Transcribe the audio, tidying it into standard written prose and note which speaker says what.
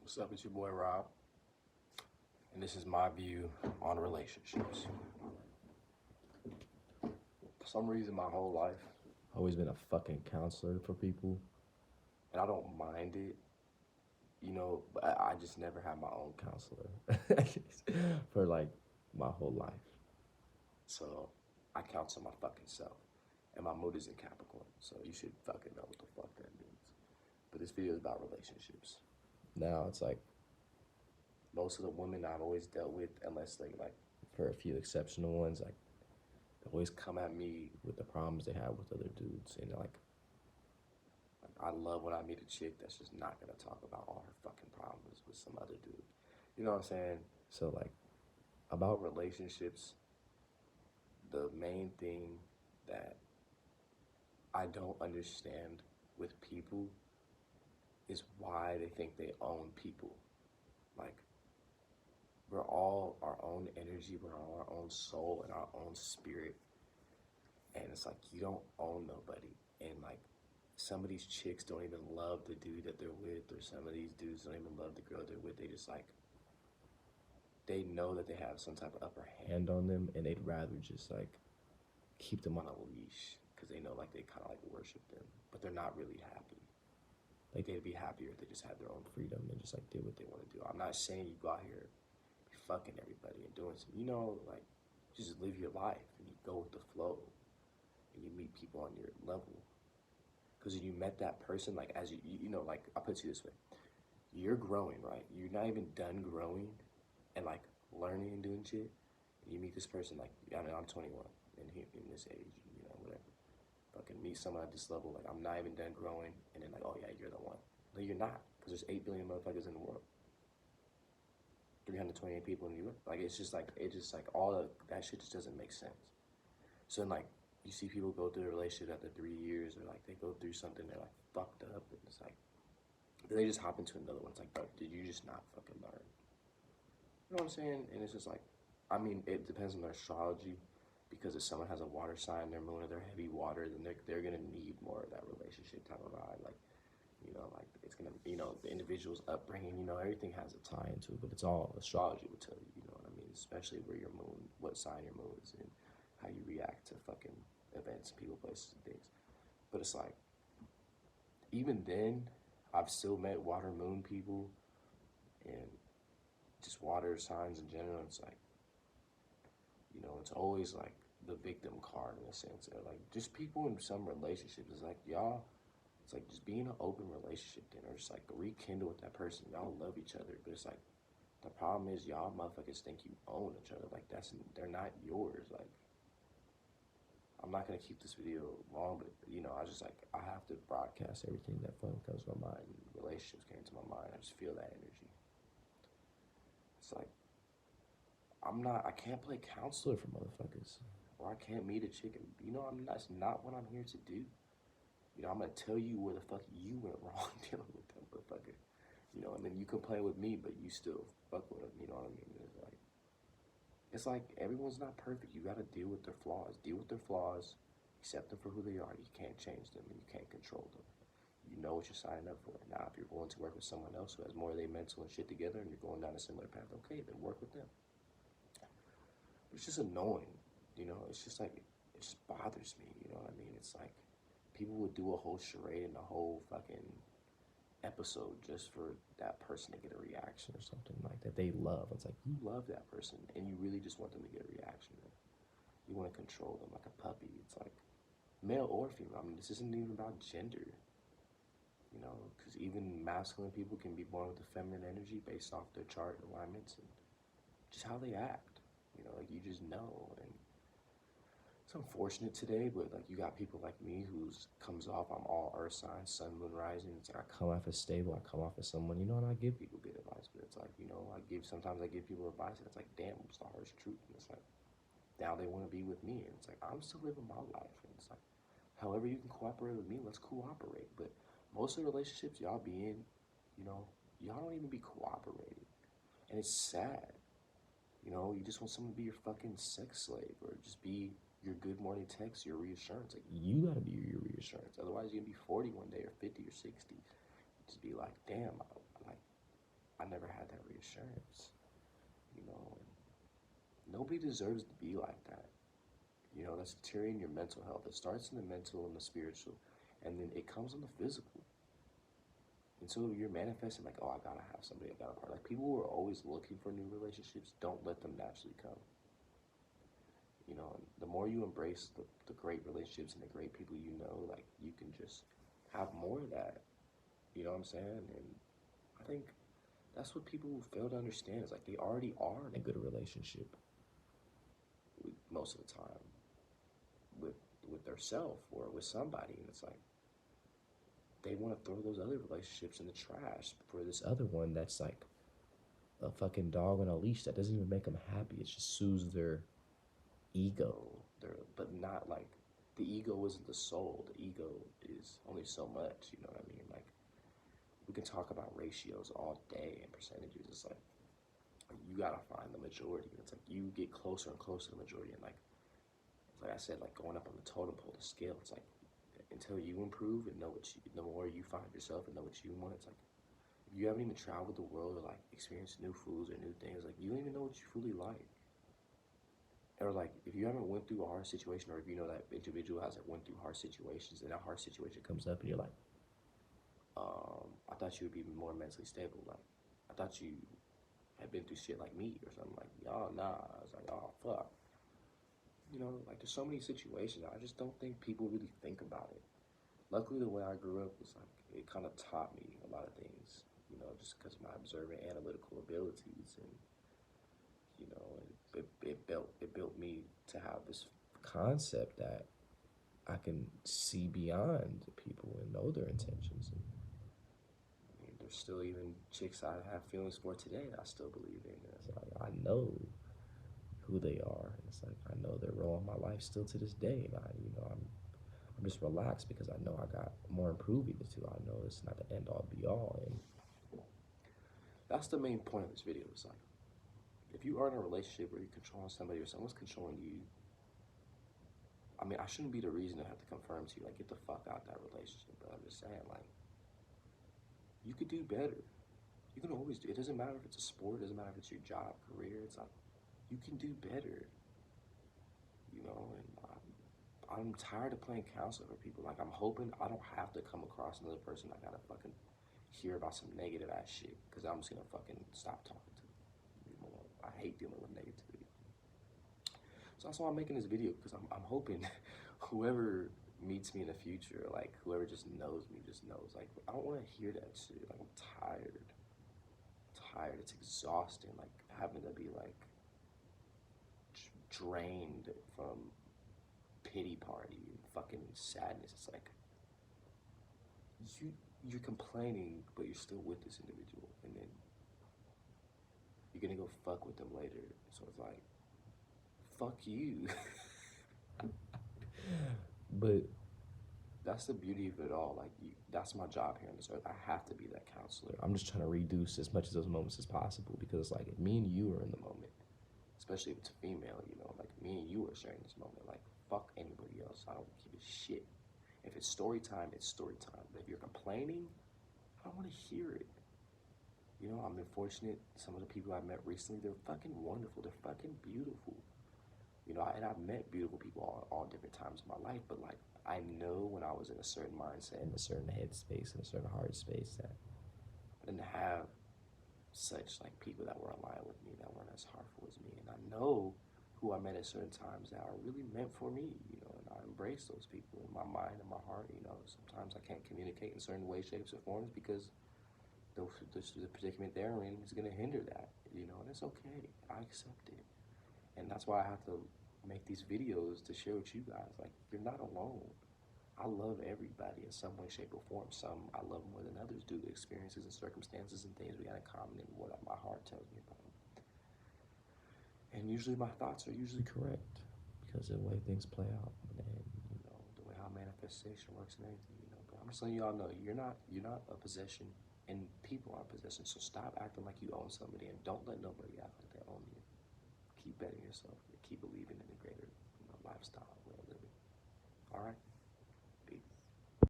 Speaker 1: What's up? It's your boy Rob, and this is my view on relationships. For some reason, my whole life, I've always been a fucking counselor for people, and I don't mind it, but I just never had my own counselor for like my whole life. So I counsel my fucking self, and my mood is in Capricorn, so you should fucking know what the fuck that means. But this video is about relationships. Now it's like most of the women I've always dealt with, unless they like for a few exceptional ones, like they always come at me with the problems they have with other dudes, and like I love when I meet a chick that's just not gonna talk about all her fucking problems with some other dude. You know what I'm saying? So like about relationships, the main thing that I don't understand with people is why they think they own people. Like, we're all our own energy, we're all our own soul and our own spirit. And it's like, you don't own nobody. And like, some of these chicks don't even love the dude that they're with, or some of these dudes don't even love the girl they're with. They just like, they know that they have some type of upper hand on them, and they'd rather just like keep them on a leash because they know like they kind of like worship them, but they're not really happy. Like, they'd be happier if they just had their own freedom and just like did what they want to do. I'm not saying you go out here be fucking everybody and doing some, like, just live your life and you go with the flow and you meet people on your level. Because when you met that person, like, as like, I'll put it this way, you're growing, right? You're not even done growing and like learning and doing shit. And you meet this person, like, I mean, I'm 21 and in this age, whatever. Fucking meet someone at this level, like, I'm not even done growing, and then like, oh yeah, you're the one. No, you're not, because there's 8 billion motherfuckers in the world. 328 people in New York. Like, it's just like, all of that shit just doesn't make sense. So then, like, you see people go through a relationship after 3 years, or like they go through something, they're like fucked up, and it's like, then they just hop into another one. It's like, bro, did you just not fucking learn? You know what I'm saying? And it's just like, I mean, it depends on their astrology, because if someone has a water sign, their moon, or they're heavy water, then they're gonna need more of that relationship type of vibe. Like, like it's gonna, the individual's upbringing, everything has a tie into it, but it's all astrology would tell you, you know what I mean? Especially where your moon, what sign your moon is in, how you react to fucking events, people, places, and things. But it's like, even then, I've still met water moon people and just water signs in general. It's like, it's always like the victim card in a sense. Or like, just people in some relationships, it's like, y'all, it's like just being an open relationship then, or just like rekindle with that person. Y'all love each other, but it's like, the problem is y'all motherfuckers think you own each other. Like, they're not yours. Like, I'm not gonna keep this video long, but I have to broadcast everything that fucking comes to my mind. Relationships came to my mind. I just feel that energy. It's like, I can't play counselor for motherfuckers, or I can't meet a chick and, that's not what I'm here to do. I'm gonna tell you where the fuck you went wrong dealing with that motherfucker. And then you can play with me, but you still fuck with them, you know what I mean? It's like everyone's not perfect. You gotta deal with their flaws. Deal with their flaws, accept them for who they are. You can't change them and you can't control them. You know what you're signing up for. Now, if you're willing to work with someone else who has more of their mental and shit together and you're going down a similar path, okay, then work with them. It's just annoying, it's just like, it just bothers me, you know what I mean? It's like, people would do a whole charade and a whole fucking episode just for that person to get a reaction or something like that they love. It's like, you love that person and you really just want them to get a reaction. You want to control them like a puppy. It's like, male or female. I mean, this isn't even about gender, because even masculine people can be born with a feminine energy based off their chart alignments and just how they act. Like, you just know. And it's unfortunate today, but like, you got people like me who's comes off, I'm all earth signs, sun, moon, rising. It's like, I come off as stable, I come off as someone, and I give people good advice, but it's like, sometimes I give people advice and it's like, damn, it's the harsh truth. And it's like, now they want to be with me, and it's like, I'm still living my life, and it's like, however you can cooperate with me, let's cooperate. But most of the relationships y'all be in, y'all don't even be cooperating, and it's sad. You just want someone to be your fucking sex slave, or just be your good morning text, your reassurance. Like, you gotta be your reassurance. Otherwise, you're gonna be 40 one day, or 50 or 60. Just be like, damn, I never had that reassurance, you know. And nobody deserves to be like that. You know, that's deteriorating your mental health. It starts in the mental and the spiritual, and then it comes on the physical. And so you're manifesting like, oh, I gotta have somebody, I gotta part. Like, people who are always looking for new relationships, don't let them naturally come. You know, and the more you embrace the great relationships and the great people you know, like, you can just have more of that. You know what I'm saying? And I think that's what people fail to understand is like they already are in a good relationship most of the time with their self or with somebody, and it's like they want to throw those other relationships in the trash for this other one that's like a fucking dog on a leash that doesn't even make them happy. It just soothes their ego. But not like the ego isn't the soul. The ego is only so much. You know what I mean? Like, we can talk about ratios all day and percentages. It's like you gotta find the majority. It's like you get closer and closer to the majority, and like I said, like going up on the totem pole, the scale. It's like until you improve and know what you, the more you find yourself and know what you want. It's like if you haven't even traveled the world or like experienced new foods or new things, like you don't even know what you fully like. Or like if you haven't went through a hard situation, or if you know that individual has like went through hard situations, and that hard situation comes up, and you're like, I thought you would be more mentally stable. Like I thought you had been through shit like me or something. Like, y'all, nah. I was like, oh fuck. You know, like there's so many situations. I just don't think people really think about it. Luckily, the way I grew up was like it kind of taught me a lot of things. You know, just because of my observant, analytical abilities, and you know, it built me to have this concept that I can see beyond people and know their intentions. And I mean, there's still even chicks I have feelings for today that I still believe in. And it's like I know who they are. And it's like I know their role in my life still to this day. And I'm just relaxed because I know I got more improving to do. I know it's not the end all be all. And that's the main point of this video. It's like if you are in a relationship where you're controlling somebody or someone's controlling you, I mean, I shouldn't be the reason to have to confirm to you, like, get the fuck out that relationship. But I'm just saying, like, you could do better. You can always do. It doesn't matter if it's a sport. It doesn't matter if it's your job, career. It's like you can do better. You know, and I'm tired of playing counselor for people. Like, I'm hoping I don't have to come across another person I gotta fucking hear about some negative ass shit, because I'm just gonna fucking stop talking to them. You know, I hate dealing with negativity. So that's why I'm making this video, because I'm hoping whoever meets me in the future, like whoever just knows me, just knows. Like, I don't want to hear that shit. Like, I'm tired. It's exhausting. Like, having to be like drained from pity party and fucking sadness. It's like you're complaining, but you're still with this individual, and then you're gonna go fuck with them later. So it's like, fuck you. But that's the beauty of it all. Like, that's my job here on this earth. I have to be that counselor. I'm just trying to reduce as much of those moments as possible, because like me and you are in the moment, especially if it's a female. You know, like me and you are sharing this moment. Like, fuck anybody else. I don't give a shit. If it's story time, it's story time. But if you're complaining, I don't want to hear it. You know, I'm unfortunate. Some of the people I've met recently, they're fucking wonderful. They're fucking beautiful. You know, and I've met beautiful people all different times in my life, but like, I know when I was in a certain mindset, in a certain headspace, in a certain heart space, that I didn't have such like people that were aligned with me, that weren't as heartful as me. And I know who I met at certain times that are really meant for me, you know, and I embrace those people in my mind and my heart. You know, sometimes I can't communicate in certain ways, shapes, or forms because the predicament they're in is going to hinder that, you know, and it's okay. I accept it. And that's why I have to make these videos to share with you guys. Like, you're not alone. I love everybody in some way, shape, or form. Some I love more than others due to experiences and circumstances and things we got in common and what my heart tells me about them. And usually my thoughts are usually correct because of the way things play out and, you know, the way how manifestation works and everything, you know. But I'm just letting y'all know you're not a possession, and people aren't possession. So stop acting like you own somebody, and don't let nobody act like they own you. Keep betting yourself. Keep believing in a greater, you know, lifestyle way of living. All right.